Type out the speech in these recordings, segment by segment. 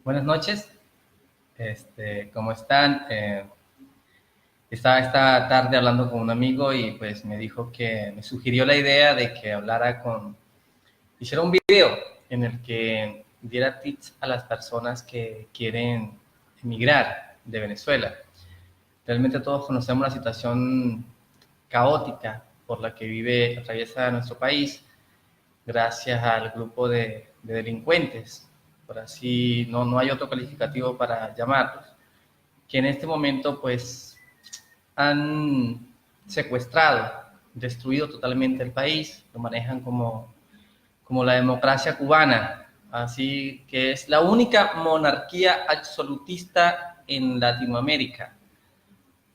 Buenas noches, ¿cómo están? Estaba esta tarde hablando con un amigo y pues me dijo que me sugirió la idea de que hiciera un video en el que diera tips a las personas que quieren emigrar de Venezuela. Realmente todos conocemos la situación caótica por la que atraviesa nuestro país gracias al grupo de delincuentes, por así no hay otro calificativo para llamarlos, que en este momento pues han secuestrado, destruido totalmente el país, lo manejan como la democracia cubana, así que es la única monarquía absolutista en Latinoamérica,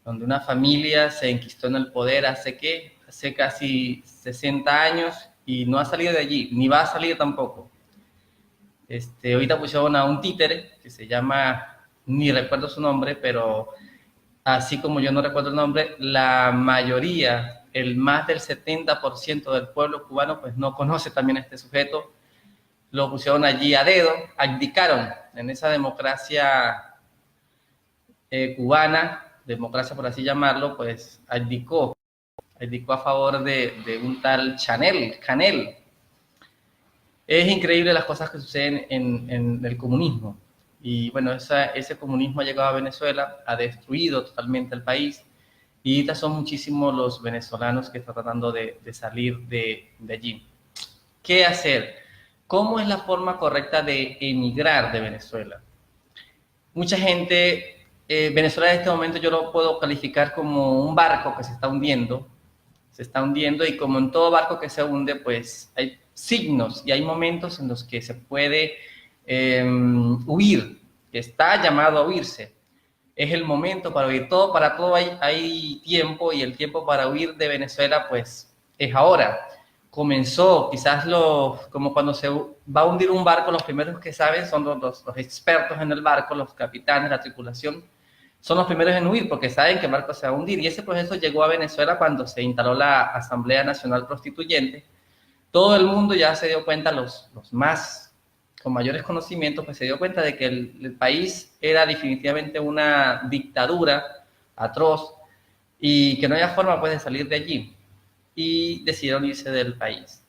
donde una familia se enquistó en el poder hace casi 60 años y no ha salido de allí, ni va a salir tampoco. Ahorita pusieron a un títere que se llama, ni recuerdo su nombre, pero así como yo no recuerdo el nombre, la mayoría, el más del 70% del pueblo cubano, pues no conoce también a este sujeto. Lo pusieron allí a dedo, abdicaron en esa democracia cubana, democracia por así llamarlo, pues abdicó a favor de un tal Canel. Es increíble las cosas que suceden en el comunismo. Y bueno, ese comunismo ha llegado a Venezuela, ha destruido totalmente el país. Y ahorita son muchísimos los venezolanos que están tratando de salir de allí. ¿Qué hacer? ¿Cómo es la forma correcta de emigrar de Venezuela? Mucha gente, Venezuela en este momento yo lo puedo calificar como un barco que se está hundiendo y como en todo barco que se hunde, pues hay signos y hay momentos en los que se puede huir, que está llamado a huirse. Es el momento para huir. Para todo hay tiempo y el tiempo para huir de Venezuela, pues es ahora. Comenzó, como cuando se va a hundir un barco, los primeros que saben son los expertos en el barco, los capitanes, la tripulación, son los primeros en huir porque saben que el barco se va a hundir. Y ese proceso llegó a Venezuela cuando se instaló la Asamblea Nacional Constituyente. Todo el mundo ya se dio cuenta, los más con mayores conocimientos, pues se dio cuenta de que el país era definitivamente una dictadura atroz y que no había forma pues de salir de allí. Y decidieron irse del país.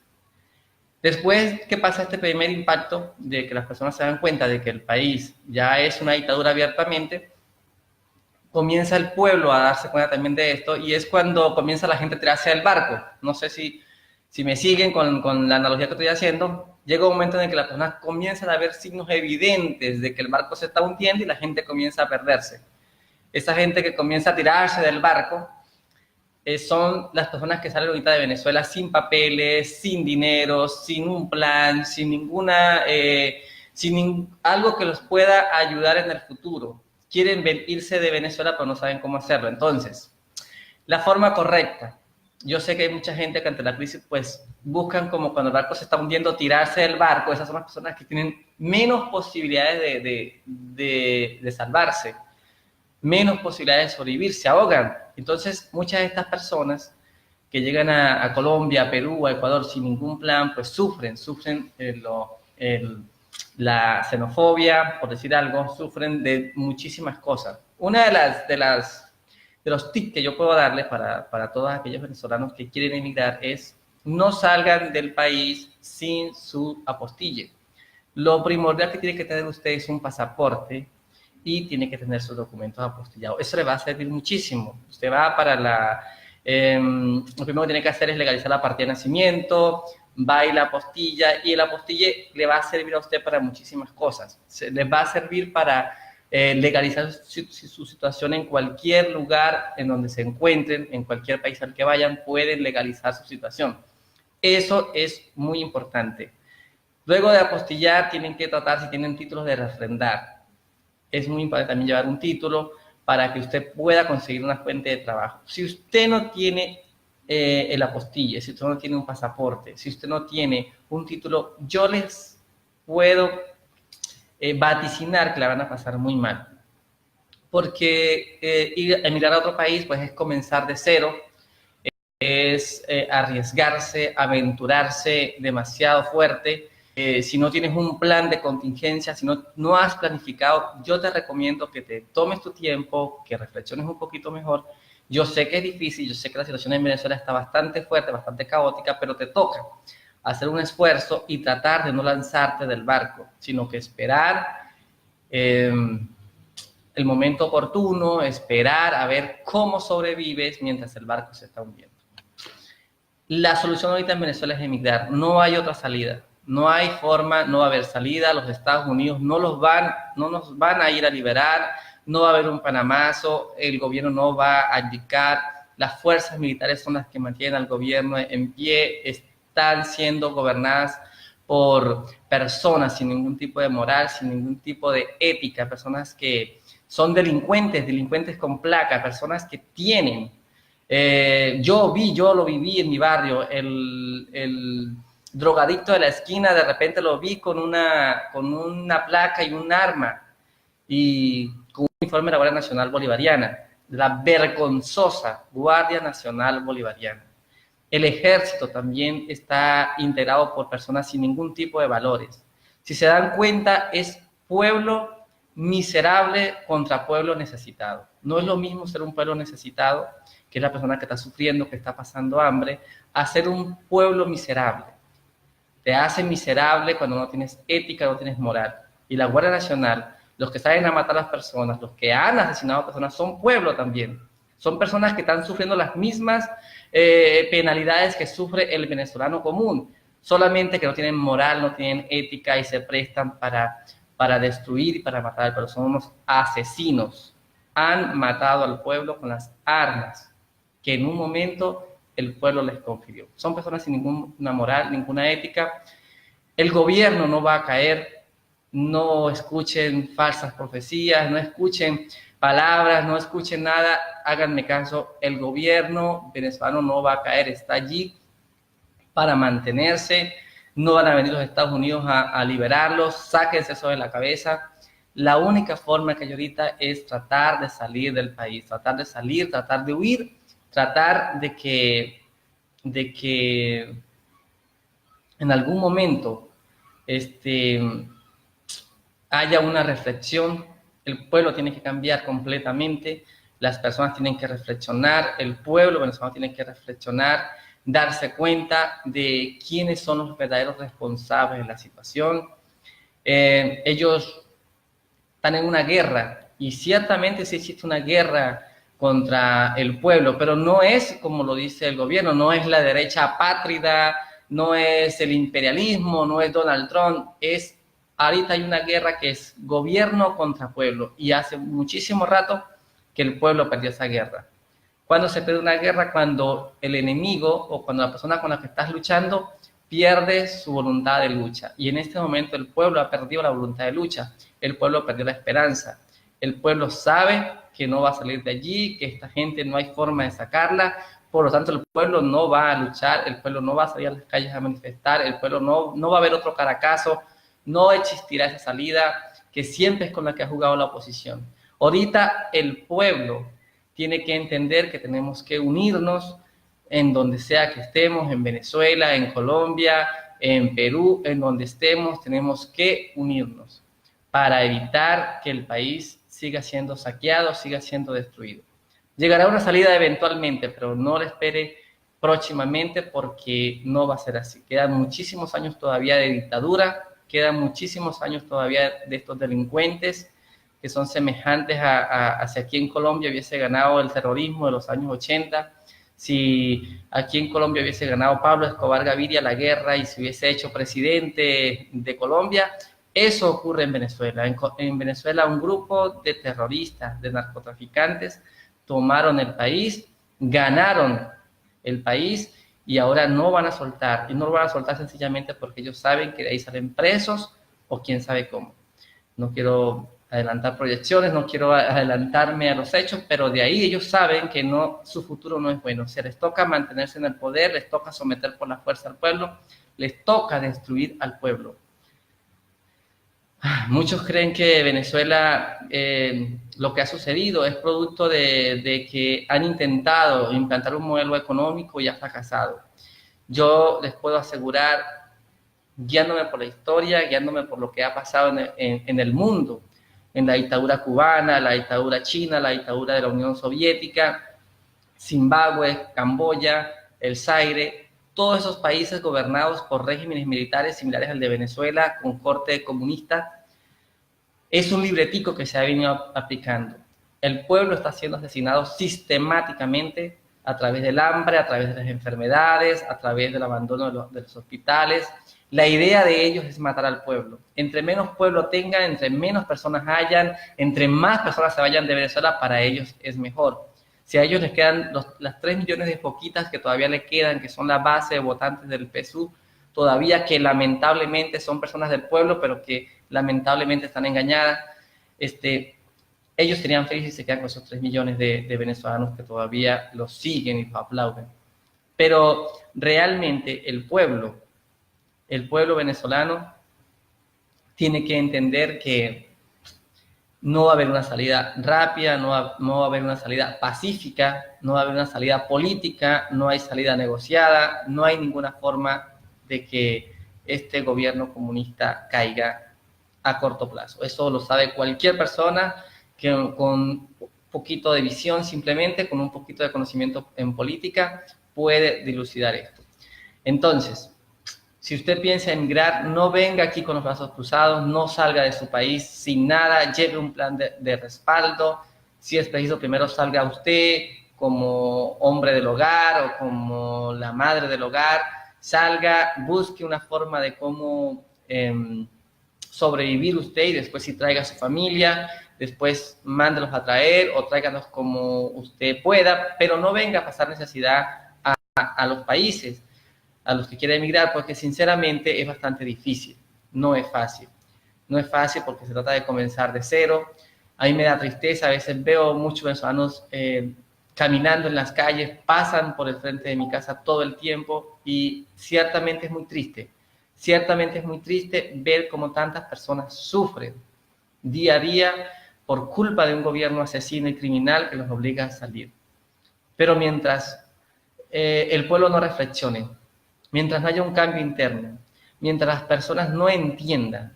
Después que pasa este primer impacto de que las personas se dan cuenta de que el país ya es una dictadura abiertamente, comienza el pueblo a darse cuenta también de esto y es cuando comienza la gente a tirarse del barco. No sé si me siguen con la analogía que estoy haciendo. Llega un momento en el que las personas comienzan a ver signos evidentes de que el barco se está hundiendo y la gente comienza a perderse. Esa gente que comienza a tirarse del barco son las personas que salen ahorita de Venezuela sin papeles, sin dinero, sin un plan, sin ninguna, algo que los pueda ayudar en el futuro. Quieren irse de Venezuela, pero no saben cómo hacerlo. Entonces, la forma correcta. Yo sé que hay mucha gente que ante la crisis, pues, buscan como cuando el barco se está hundiendo, tirarse del barco. Esas son las personas que tienen menos posibilidades de salvarse, menos posibilidades de sobrevivir, se ahogan. Entonces, muchas de estas personas que llegan a Colombia, a Perú, a Ecuador sin ningún plan, pues sufren la xenofobia, por decir algo, sufren de muchísimas cosas. Una de los tips que yo puedo darles para todos aquellos venezolanos que quieren emigrar es no salgan del país sin su apostille. Lo primordial que tiene que tener usted es un pasaporte y tiene que tener sus documentos apostillados. Eso le va a servir muchísimo. Usted va lo primero que tiene que hacer es legalizar la partida de nacimiento, va y la apostilla, y el apostille le va a servir a usted para muchísimas cosas. Les va a servir para legalizar su situación en cualquier lugar en donde se encuentren, en cualquier país al que vayan, pueden legalizar su situación. Eso es muy importante. Luego de apostillar, tienen que tratar si tienen títulos de refrendar. Es muy importante también llevar un título para que usted pueda conseguir una fuente de trabajo. Si usted no tiene el apostille, si usted no tiene un pasaporte, si usted no tiene un título, yo les puedo vaticinar que la van a pasar muy mal. Porque ir a emigrar a otro país, pues es comenzar de cero, es arriesgarse, aventurarse demasiado fuerte, Si no tienes un plan de contingencia, si no has planificado, yo te recomiendo que te tomes tu tiempo, que reflexiones un poquito mejor. Yo sé que es difícil, yo sé que la situación en Venezuela está bastante fuerte, bastante caótica, pero te toca hacer un esfuerzo y tratar de no lanzarte del barco, sino que esperar el momento oportuno, esperar a ver cómo sobrevives mientras el barco se está hundiendo. La solución ahorita en Venezuela es emigrar, no hay otra salida, no hay forma, no va a haber salida, los Estados Unidos no nos van a ir a liberar, no va a haber un panamazo, el gobierno no va a abdicar, las fuerzas militares son las que mantienen al gobierno en pie, están siendo gobernadas por personas sin ningún tipo de moral, sin ningún tipo de ética, personas que son delincuentes con placa, personas que tienen. Yo lo viví en mi barrio, el drogadicto de la esquina, de repente lo vi con una placa y un arma y con un uniforme de la Guardia Nacional Bolivariana, la vergonzosa Guardia Nacional Bolivariana. El ejército también está integrado por personas sin ningún tipo de valores. Si se dan cuenta, es pueblo miserable contra pueblo necesitado. No es lo mismo ser un pueblo necesitado, que es la persona que está sufriendo, que está pasando hambre, a ser un pueblo miserable. Te hace miserable cuando no tienes ética, no tienes moral. Y la Guardia Nacional, los que salen a matar a las personas, los que han asesinado a personas, son pueblo también. Son personas que están sufriendo las mismas penalidades que sufre el venezolano común, solamente que no tienen moral, no tienen ética y se prestan para destruir y para matar, pero son unos asesinos. Han matado al pueblo con las armas que en un momento el pueblo les confirió. Son personas sin ninguna moral, ninguna ética. El gobierno no va a caer, no escuchen falsas profecías, no escuchen palabras, no escuchen nada, háganme caso, el gobierno venezolano no va a caer, está allí para mantenerse, no van a venir los Estados Unidos a liberarlos, sáquense eso de la cabeza. La única forma que hay ahorita es tratar de salir del país, tratar de salir, tratar de huir, tratar de que en algún momento haya una reflexión. El pueblo tiene que cambiar completamente, las personas tienen que reflexionar, el pueblo venezolano tiene que reflexionar, darse cuenta de quiénes son los verdaderos responsables de la situación. Ellos están en una guerra y ciertamente sí existe una guerra contra el pueblo, pero no es como lo dice el gobierno, no es la derecha apátrida, no es el imperialismo, no es Donald Trump, ahorita hay una guerra que es gobierno contra pueblo y hace muchísimo rato que el pueblo perdió esa guerra. ¿Cuándo se pierde una guerra? Cuando el enemigo o cuando la persona con la que estás luchando pierde su voluntad de lucha. Y en este momento el pueblo ha perdido la voluntad de lucha, el pueblo perdió la esperanza. El pueblo sabe que no va a salir de allí, que esta gente no hay forma de sacarla, por lo tanto el pueblo no va a luchar, el pueblo no va a salir a las calles a manifestar, el pueblo no va a haber otro Caracazo, no existirá esa salida que siempre es con la que ha jugado la oposición. Ahorita el pueblo tiene que entender que tenemos que unirnos en donde sea que estemos, en Venezuela, en Colombia, en Perú, en donde estemos, tenemos que unirnos para evitar que el país siga siendo saqueado, siga siendo destruido. Llegará una salida eventualmente, pero no la espere próximamente porque no va a ser así. Quedan muchísimos años todavía de dictadura, quedan muchísimos años todavía de estos delincuentes que son semejantes a si aquí en Colombia hubiese ganado el terrorismo de los años 80, si aquí en Colombia hubiese ganado Pablo Escobar Gaviria la guerra y se hubiese hecho presidente de Colombia. Eso ocurre en Venezuela. En Venezuela un grupo de terroristas, de narcotraficantes, tomaron el país, ganaron el país y ahora no van a soltar. Y no lo van a soltar sencillamente porque ellos saben que de ahí salen presos o quién sabe cómo. No quiero adelantar proyecciones, no quiero adelantarme a los hechos, pero de ahí ellos saben que su futuro no es bueno. Se les toca mantenerse en el poder, les toca someter por la fuerza al pueblo, les toca destruir al pueblo. Muchos creen que Venezuela, lo que ha sucedido es producto de que han intentado implantar un modelo económico y ha fracasado. Yo les puedo asegurar guiándome por la historia, guiándome por lo que ha pasado en el mundo, en la dictadura cubana, la dictadura china, la dictadura de la Unión Soviética, Zimbabue, Camboya, el Zaire, todos esos países gobernados por regímenes militares similares al de Venezuela, con corte comunista. Es un libretico que se ha venido aplicando. El pueblo está siendo asesinado sistemáticamente a través del hambre, a través de las enfermedades, a través del abandono de los hospitales. La idea de ellos es matar al pueblo. Entre menos pueblo tengan, entre menos personas hayan, entre más personas se vayan de Venezuela, para ellos es mejor. Si a ellos les quedan las 3 millones de poquitas que todavía le quedan, que son la base de votantes del PSUV, todavía que lamentablemente son personas del pueblo, pero que lamentablemente están engañadas, ellos serían felices y se quedan con esos 3 millones de venezolanos que todavía los siguen y los aplauden. Pero realmente el pueblo venezolano tiene que entender que no va a haber una salida rápida, no va a haber una salida pacífica, no va a haber una salida política, no hay salida negociada, no hay ninguna forma de que este gobierno comunista caiga a corto plazo. Eso lo sabe cualquier persona que con un poquito de visión, simplemente con un poquito de conocimiento en política, puede dilucidar esto. Entonces, si usted piensa emigrar, no venga aquí con los brazos cruzados, no salga de su país sin nada, lleve un plan de respaldo. Si es preciso, primero salga usted como hombre del hogar o como la madre del hogar, salga, busque una forma de cómo sobrevivir usted y después si traiga a su familia, después mándelos a traer o tráiganos como usted pueda, pero no venga a pasar necesidad a los países a los que quiere emigrar, porque sinceramente es bastante difícil, no es fácil. No es fácil porque se trata de comenzar de cero. A mí me da tristeza, a veces veo muchos venezolanos caminando en las calles, pasan por el frente de mi casa todo el tiempo y ciertamente es muy triste ver cómo tantas personas sufren día a día por culpa de un gobierno asesino y criminal que los obliga a salir. Pero mientras el pueblo no reflexione, mientras no haya un cambio interno, mientras las personas no entiendan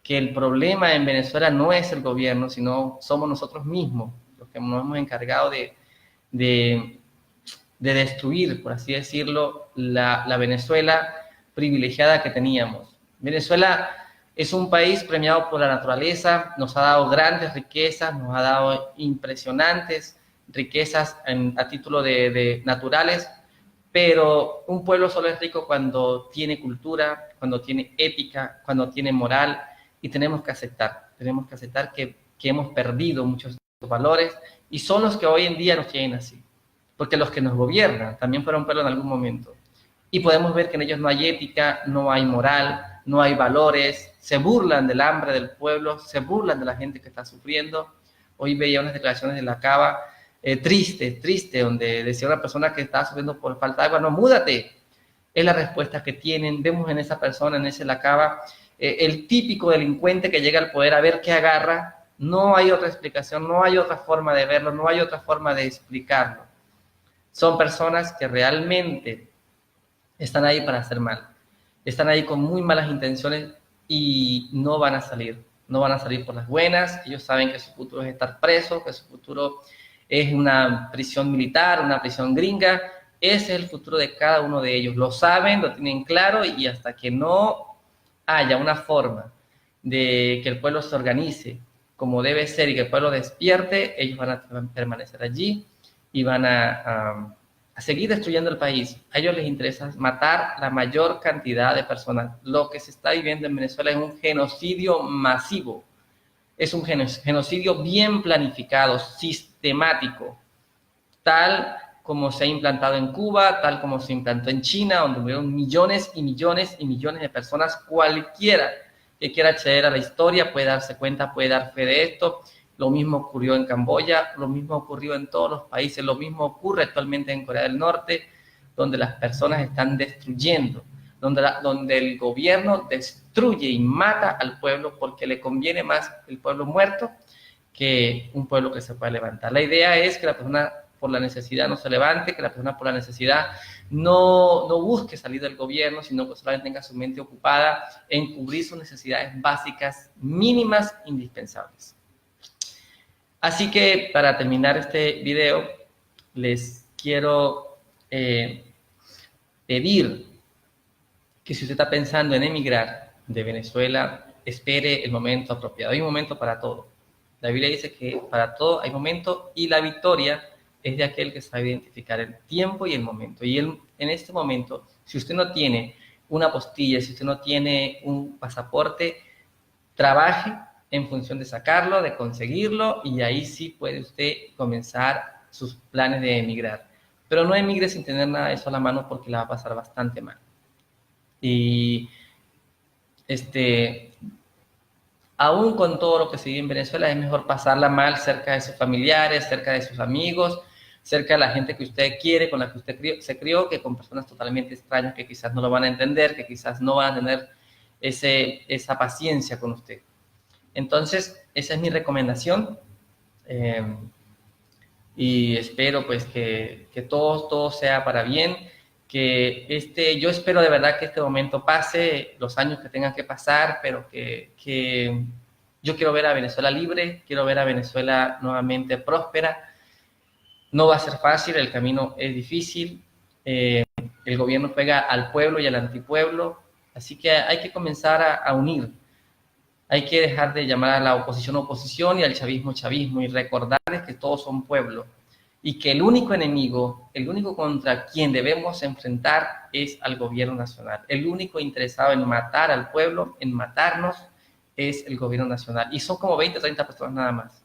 que el problema en Venezuela no es el gobierno, sino somos nosotros mismos los que nos hemos encargado de destruir, por así decirlo, la Venezuela privilegiada que teníamos. Venezuela es un país premiado por la naturaleza, nos ha dado grandes riquezas, nos ha dado impresionantes riquezas a título de naturales, pero un pueblo solo es rico cuando tiene cultura, cuando tiene ética, cuando tiene moral, y tenemos que aceptar que hemos perdido muchos de estos valores, y son los que hoy en día nos tienen así, porque los que nos gobiernan también fueron pueblo en algún momento, y podemos ver que en ellos no hay ética, no hay moral, no hay valores, se burlan del hambre del pueblo, se burlan de la gente que está sufriendo. Hoy veía unas declaraciones de la Cava, triste, donde decía una persona que estaba sufriendo por falta de agua, no, múdate. Es la respuesta que tienen. Vemos en esa persona, en ese La Cava, el típico delincuente que llega al poder a ver qué agarra. No hay otra explicación, no hay otra forma de verlo, no hay otra forma de explicarlo. Son personas que realmente están ahí para hacer mal. Están ahí con muy malas intenciones y no van a salir. No van a salir por las buenas. Ellos saben que su futuro es estar presos, que su futuro es una prisión militar, una prisión gringa. Ese es el futuro de cada uno de ellos. Lo saben, lo tienen claro, y hasta que no haya una forma de que el pueblo se organice como debe ser y que el pueblo despierte, ellos van a permanecer allí y van a seguir destruyendo el país. A ellos les interesa matar la mayor cantidad de personas. Lo que se está viviendo en Venezuela es un genocidio masivo. Es un genocidio bien planificado, sistemático, tal como se ha implantado en Cuba, tal como se implantó en China, donde murieron millones y millones y millones de personas. Cualquiera que quiera acceder a la historia puede darse cuenta, puede dar fe de esto. Lo mismo ocurrió en Camboya, lo mismo ocurrió en todos los países, lo mismo ocurre actualmente en Corea del Norte, donde las personas están destruyendo, donde el gobierno destruye y mata al pueblo porque le conviene más el pueblo muerto que un pueblo que se pueda levantar. La idea es que la persona por la necesidad no se levante, que la persona por la necesidad no busque salir del gobierno, sino que solamente tenga su mente ocupada en cubrir sus necesidades básicas, mínimas, indispensables. Así que para terminar este video, les quiero pedir que si usted está pensando en emigrar de Venezuela, espere el momento apropiado. Hay un momento para todo. La Biblia dice que para todo hay momento y la victoria es de aquel que sabe identificar el tiempo y el momento. Y en este momento, si usted no tiene una apostilla, si usted no tiene un pasaporte, trabaje en función de sacarlo, de conseguirlo, y ahí sí puede usted comenzar sus planes de emigrar. Pero no emigre sin tener nada de eso a la mano porque la va a pasar bastante mal. Y aún con todo lo que se vive en Venezuela, es mejor pasarla mal cerca de sus familiares, cerca de sus amigos, cerca de la gente que usted quiere, con la que usted se crió, que con personas totalmente extrañas que quizás no lo van a entender, que quizás no van a tener esa paciencia con usted. Entonces, esa es mi recomendación. Y espero pues que todo sea para bien, que yo espero de verdad que este momento pase, los años que tengan que pasar, pero que yo quiero ver a Venezuela libre, quiero ver a Venezuela nuevamente próspera. No va a ser fácil, el camino es difícil, el gobierno juega al pueblo y al antipueblo, así que hay que comenzar a unir. Hay que dejar de llamar a la oposición y al chavismo y recordarles que todos son pueblo y que el único enemigo, el único contra quien debemos enfrentar es al gobierno nacional. El único interesado en matar al pueblo, en matarnos, es el gobierno nacional. Y son como 20 o 30 personas nada más.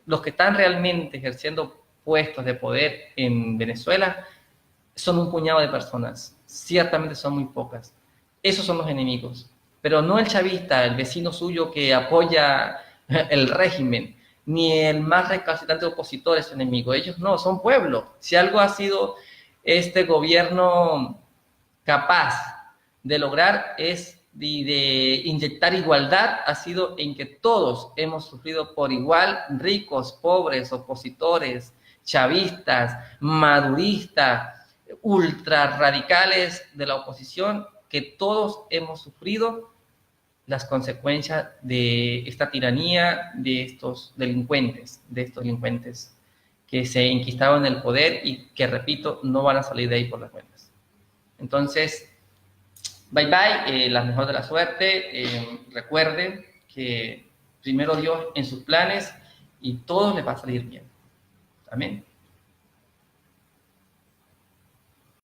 Los que están realmente ejerciendo puestos de poder en Venezuela son un puñado de personas. Ciertamente son muy pocas. Esos son los enemigos. Pero no el chavista, el vecino suyo que apoya el régimen, ni el más recalcitrante opositor es su enemigo. Ellos no, son pueblo. Si algo ha sido este gobierno capaz de lograr es de inyectar igualdad, ha sido en que todos hemos sufrido por igual, ricos, pobres, opositores, chavistas, maduristas, ultra radicales de la oposición, que todos hemos sufrido las consecuencias de esta tiranía, de estos delincuentes que se enquistaron en el poder y que, repito, no van a salir de ahí por las buenas. Entonces, bye bye, la mejor de la suerte. Recuerden que primero Dios en sus planes y todo les va a salir bien. Amén.